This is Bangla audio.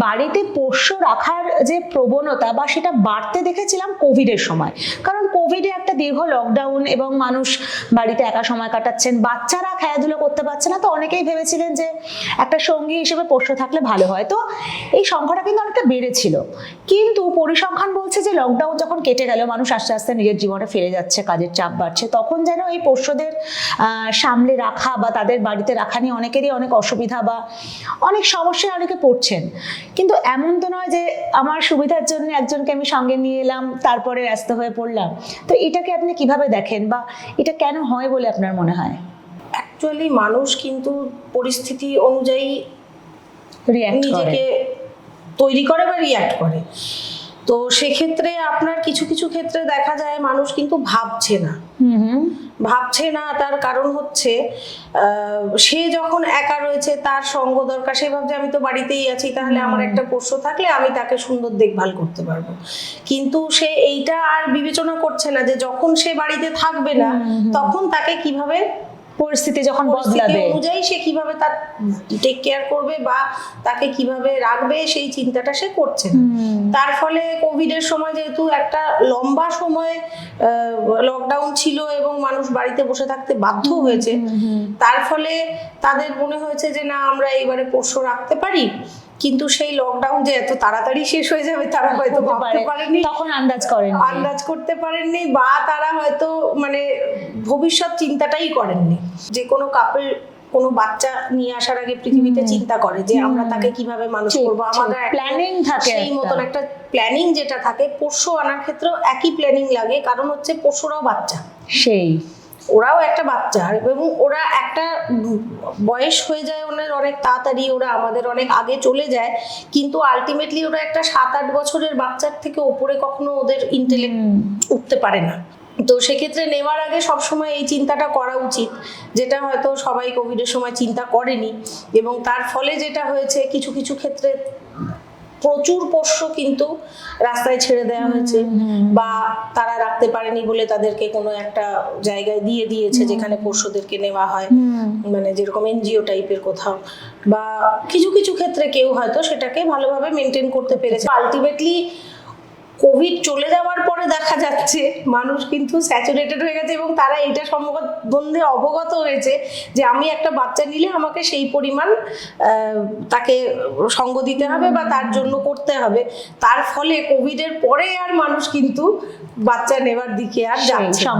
বাড়িতে পোষ্য রাখার যে প্রবণতা বা সেটা বাড়তে দেখেছিলাম কোভিডের সময়। কারণ কোভিডে একটা দীর্ঘ লকডাউন এবং মানুষ বাড়িতে একা সময় কাটাচ্ছেন, বাচ্চারা খেলাধুলো করতে পারছে না, তো অনেকেই ভেবেছিলেন যে একটা সঙ্গী হিসেবে পোষ্য থাকলে ভালো হয়। তো এই সংখ্যাটা কিন্তু অনেকটা বেড়েছিল, কিন্তু পরিসংখ্যান বলছে যে লকডাউন যখন কেটে গেল, মানুষ আস্তে আস্তে নিজের জীবনে ফিরে যাচ্ছে, কাজের চাপ বাড়ছে, তখন যেন এই পোষ্যদের সামলে রাখা বা তাদের বাড়িতে রাখা নিয়ে অনেকেরই অনেক অসুবিধা বা অনেক সমস্যায় অনেকে পড়ছেন। কিন্তু এমন তো নয় যে আমার সুবিধার জন্য একজনকে আমি সঙ্গে নিয়ে এলাম তারপরে ব্যস্ত হয়ে পড়লাম। তো এটাকে আপনি কিভাবে দেখেন বা এটা কেন হয় বলে আপনার মনে হয়? অ্যাকচুয়ালি মানুষ কিন্তু পরিস্থিতি অনুযায়ী নিজেকে তৈরি করে বা রিয়্যাক্ট করে। তো সেক্ষেত্রে আপনার কিছু কিছু ক্ষেত্রে দেখা যায় মানুষ কিন্তু ভাবছে না। তার কারণ হচ্ছে সে যখন একা রয়েছে, তার সঙ্গ দরকার, সে ভাবছে আমি তো বাড়িতেই আছি, তাহলে আমার একটা পোষ্য থাকলে আমি তাকে সুন্দর দেখভাল করতে পারবো। কিন্তু সে এইটা আর বিবেচনা করছে না যে যখন সে বাড়িতে থাকবে না তখন তাকে কিভাবে পরিস্থিতি যখন বদলাবে অনুযায়ী সে কিভাবে তার টেক কেয়ার করবে বা তাকে কিভাবে রাখবে সেই চিন্তাটা সে করছে না। তার ফলে কোভিডের সময় যেহেতু একটা লম্বা সময় লকডাউন ছিল এবং মানুষ বাড়িতে বসে থাকতে বাধ্য হয়েছে, তার ফলে তাদের মনে হয়েছে যে না, আমরা এইবারে পোষ্য রাখতে পারি। কিন্তু সেই লকডাউন যে এত তাড়াতাড়ি শেষ হয়ে যাবে তারা হয়তো ভাবতে পারেননি, তখন আন্দাজ করতে পারেননি, বা তারা হয়তো মানে ভবিষ্যৎ চিন্তাটাই করেননি। যে কোনো কাপল কোনো বাচ্চা নিয়ে আসার আগে পৃথিবীতে চিন্তা করে যে আমরা তাকে কিভাবে মানুষ করবো, আমাদের প্ল্যানিং থাকে, সেই মতন একটা প্ল্যানিং যেটা থাকে পোষ্য আনার ক্ষেত্রেও একই প্ল্যানিং লাগে। কারণ হচ্ছে পোষ্যরাও বাচ্চা, ওরাও একটা বাচ্চা, এবং ওরা একটা বয়স হয়ে যায় ওদের অনেক তাড়াতাড়ি, ওরা আমাদের অনেক আগে চলে যায়, কিন্তু আলটিমেটলি ওরা একটা 7-8 বছরের বাচ্চার থেকে ওপরে কখনো ওদের ইন্টেলেক্ট উঠতে পারে না। তো সেক্ষেত্রে নেওয়ার আগে সবসময় এই চিন্তাটা করা উচিত, যেটা হয়তো সবাই কোভিডের সময় চিন্তা করেনি। এবং তার ফলে যেটা হয়েছে, কিছু কিছু ক্ষেত্রে প্রচুর পোষ্য কিন্তু রাস্তায় ছেড়ে দেওয়া হয়েছে, বা তারা রাখতে পারেনি বলে তাদেরকে কোনো একটা জায়গায় দিয়ে দিয়েছে যেখানে পোষ্যদেরকে নেওয়া হয়, মানে যেরকম এনজিও টাইপের কোথাও, বা কিছু কিছু ক্ষেত্রে কেউ হয়তো সেটাকে ভালোভাবে মেনটেন করতে পেরেছে। আলটিমেটলি কোভিড চলে যাওয়ার পরে দেখা যাচ্ছে মানুষ কিন্তু স্যাচুরেটেড হয়ে গেছে এবং তারা এইটা সম্বন্ধে অবগত হয়েছে যে আমি একটা বাচ্চা নিলে আমাকে সেই পরিমাণ তাকে সঙ্গ দিতে হবে বা তার জন্য করতে হবে। তার ফলে কোভিডের পরে আর মানুষ কিন্তু বাচ্চা নেওয়ার দিকে আর যাচ্ছে না।